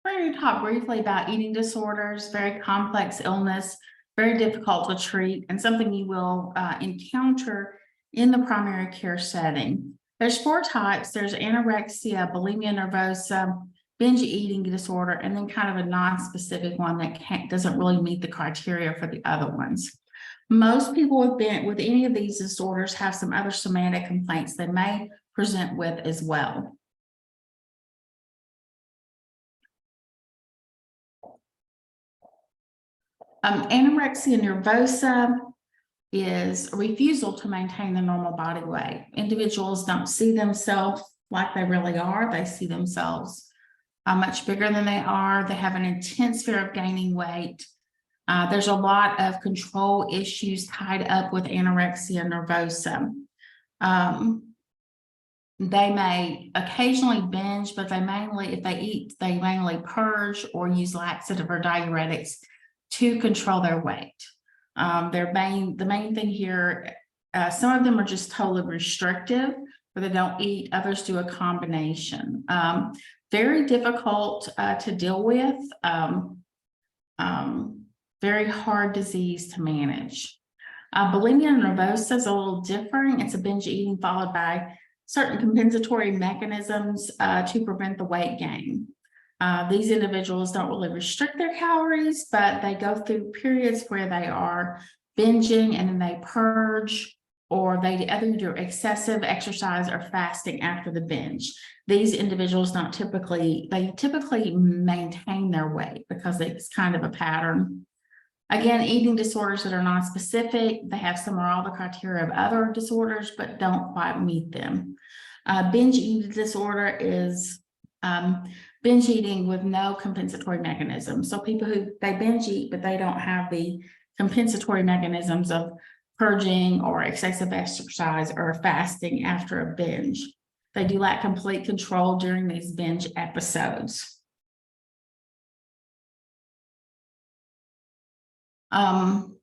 We're going to talk briefly about eating disorders, very complex illness, very difficult to treat, and something you will encounter in the primary care setting. There's 4 types. There's anorexia, bulimia nervosa, binge eating disorder, and then kind of a non-specific one that doesn't really meet the criteria for the other ones. Most people with any of these disorders have some other somatic complaints they may present with as well. Anorexia nervosa is a refusal to maintain the normal body weight. Individuals don't see themselves like they really are. They see themselves much bigger than they are. They have an intense fear of gaining weight. There's a lot of control issues tied up with anorexia nervosa. They may occasionally binge, but if they eat, they mainly purge or use laxative or diuretics to control their weight. The main thing here, some of them are just totally restrictive, where they don't eat. Others do a combination. Very difficult to deal with. Very hard disease to manage. Bulimia nervosa is a little different. It's a binge eating followed by certain compensatory mechanisms to prevent the weight gain. These individuals don't really restrict their calories, but they go through periods where they are binging and then they purge, or they either do excessive exercise or fasting after the binge. These individuals typically maintain their weight because it's kind of a pattern. Again, eating disorders that are non-specific, they have some or all the criteria of other disorders, but don't quite meet them. Binge eating disorder is binge eating with no compensatory mechanism. So people they binge eat, but they don't have the compensatory mechanisms of purging or excessive exercise or fasting after a binge. They do lack complete control during these binge episodes. The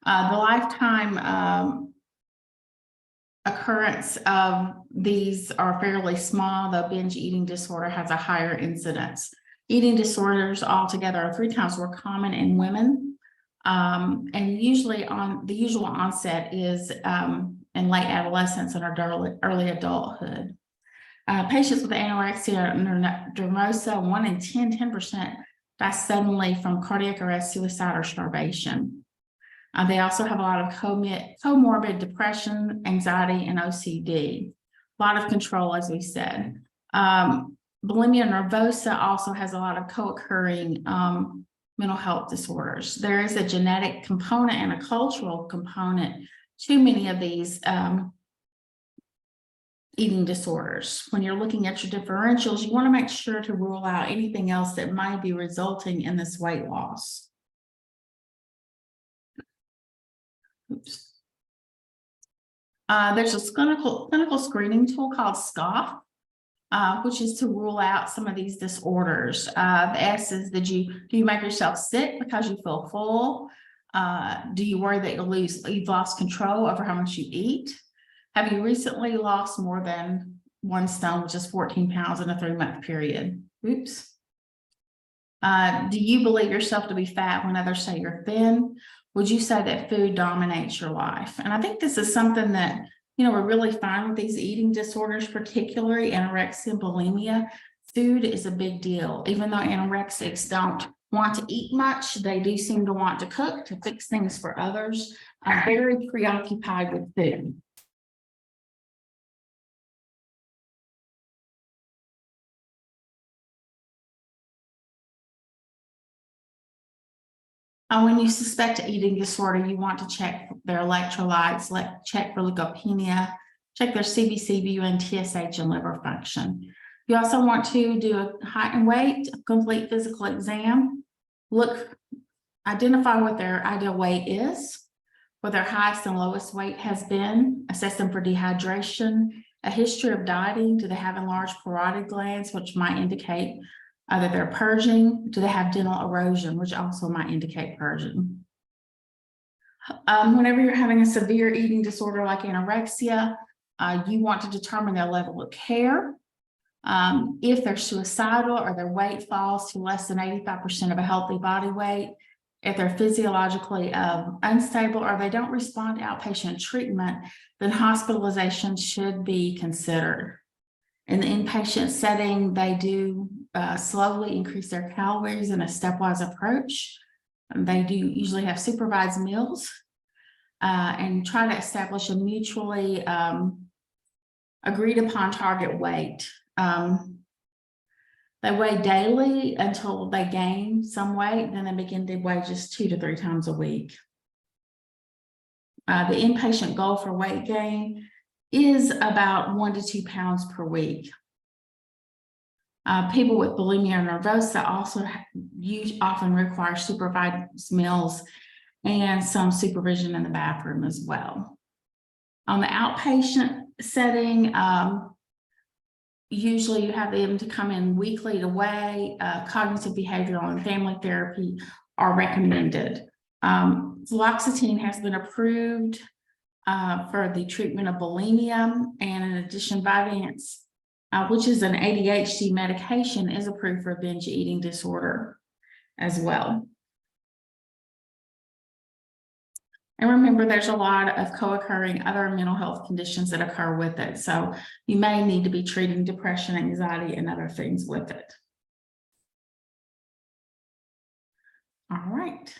lifetime occurrence of these are fairly small, though binge eating disorder has a higher incidence. Eating disorders altogether are 3 times more common in women, and usually the usual onset is in late adolescence and early adulthood. Patients with anorexia nervosa, 1 in 10% die suddenly from cardiac arrest, suicide, or starvation. They also have a lot of comorbid depression, anxiety, and OCD. A lot of control, as we said. Bulimia nervosa also has a lot of co-occurring mental health disorders. There is a genetic component and a cultural component to many of these eating disorders. When you're looking at your differentials, you want to make sure to rule out anything else that might be resulting in this weight loss. Oops. There's a clinical screening tool called SCOFF, which is to rule out some of these disorders. The S is do you make yourself sick because you feel full? Do you worry that you've lost control over how much you eat? Have you recently lost more than 1 stone, which is 14 pounds in a 3-month period? Oops. Do you believe yourself to be fat when others say you're thin? Would you say that food dominates your life? And I think this is something that, we're really fine with these eating disorders, particularly anorexia and bulimia. Food is a big deal. Even though anorexics don't want to eat much, they do seem to want to cook, to fix things for others. I'm very preoccupied with food. When you suspect an eating disorder, you want to check their electrolytes, check for leukopenia, check their CBC, TSH, and liver function. You also want to do a height and weight, a complete physical exam. Identify what their ideal weight is, what their highest and lowest weight has been, assess them for dehydration, a history of dieting. Do they have enlarged parotid glands, which might indicate that they're purging? Do they have dental erosion, which also might indicate purging? Whenever you're having a severe eating disorder like anorexia, you want to determine their level of care. If they're suicidal or their weight falls to less than 85% of a healthy body weight, if they're physiologically unstable or they don't respond to outpatient treatment, then hospitalization should be considered. In the inpatient setting, they do slowly increase their calories in a stepwise approach. They do usually have supervised meals and try to establish a mutually agreed upon target weight. They weigh daily until they gain some weight, then they begin to weigh just 2 to 3 times a week. The inpatient goal for weight gain is about 1 to 2 pounds per week. People with bulimia nervosa also often require supervised meals and some supervision in the bathroom as well. On the outpatient setting, usually you have them to come in weekly to weigh. Cognitive behavioral and family therapy are recommended. Fluoxetine has been approved for the treatment of bulimia, and in addition, Vyvanse, which is an ADHD medication, is approved for binge eating disorder as well. And remember, there's a lot of co-occurring other mental health conditions that occur with it. So you may need to be treating depression, anxiety, and other things with it. All right.